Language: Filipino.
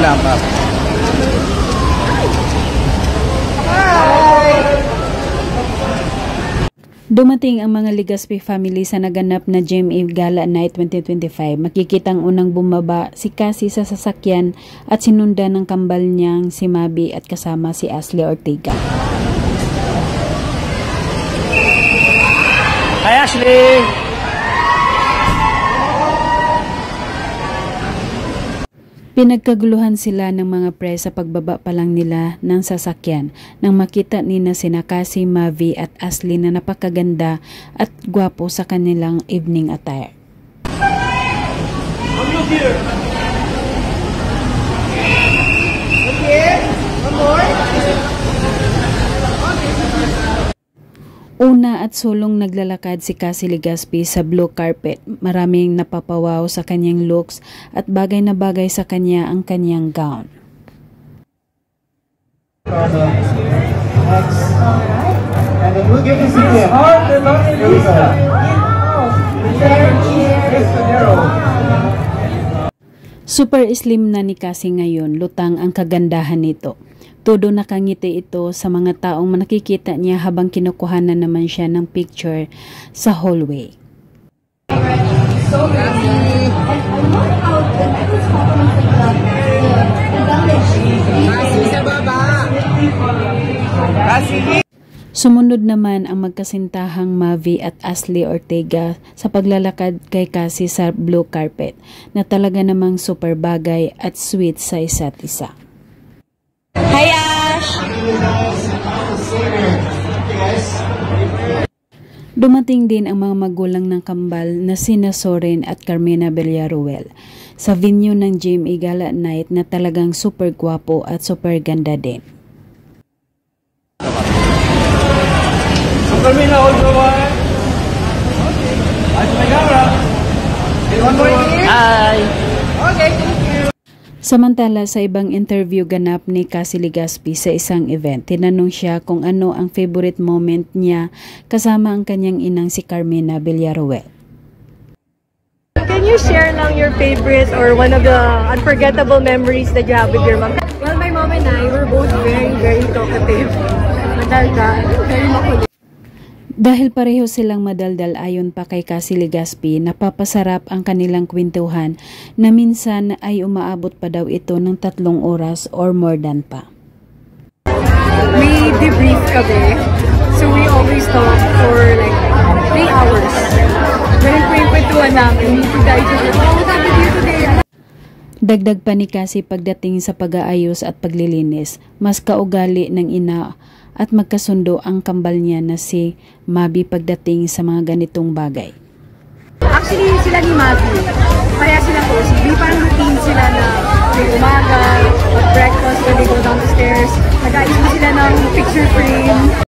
lang, ma'am. Dumating ang mga Legaspi family sa naganap na GMA Gala Night 2025. Makikitang unang bumaba si Cassie sa sasakyan at sinundan ng kambal niyang si Mabi at kasama si Ashley Ortega. Hi, Ashley! Pinagkaguluhan sila ng mga press sa pagbaba pa lang nila ng sasakyan nang makita nina sina Cassie, Mavi at Ashley na napakaganda at gwapo sa kanilang evening attire. Una at sulong naglalakad si Cassie Legaspi sa blue carpet. Maraming napapawaw sa kanyang looks at bagay na bagay sa kanya ang kanyang gown. Super slim na ni Cassie ngayon, lutang ang kagandahan nito. Todo nakangiti ito sa mga taong nakikita niya habang kinukuhanan naman siya ng picture sa hallway. Sumunod naman ang magkasintahang Mavi at Ashley Ortega sa paglalakad kay Cassie sa blue carpet na talaga namang super bagay at sweet sa isa't isa. Hi, Ash! Dumating din ang mga magulang ng kambal na sina Soren at Carmina Villaruel sa venue ng GMA Gala Night na talagang super gwapo at super ganda din. Carmina, hold the one. Hi! Okay. Samantala, sa ibang interview ganap ni Cassie Legaspi sa isang event, tinanong siya kung ano ang favorite moment niya kasama ang kanyang inang si Carmina Villaruel. Can you share lang your favorite or one of the unforgettable memories that you have with your mom? Well, my mom and I were both very talkative. Madaldal, very makulit. Dahil pareho silang madaldal ayon pa kay Cassie Legaspi, napapasarap ang kanilang kwentuhan na minsan ay umaabot pa daw ito ng 3 oras or more than pa. We debrief kami, so we always talk for like 3 hours. Ganun po yung kwentuhan namin. Dagdag pa ni Cassie pagdating sa pag-aayos at paglilinis, mas kaugali ng ina at magkasundo ang kambal niya na si Mabi pagdating sa mga ganitong bagay. Actually, sila ni Mabi, pareha sila po. Parang routine sila na may umaga, breakfast when they go down the stairs. Nag-aayos sila ng picture frame.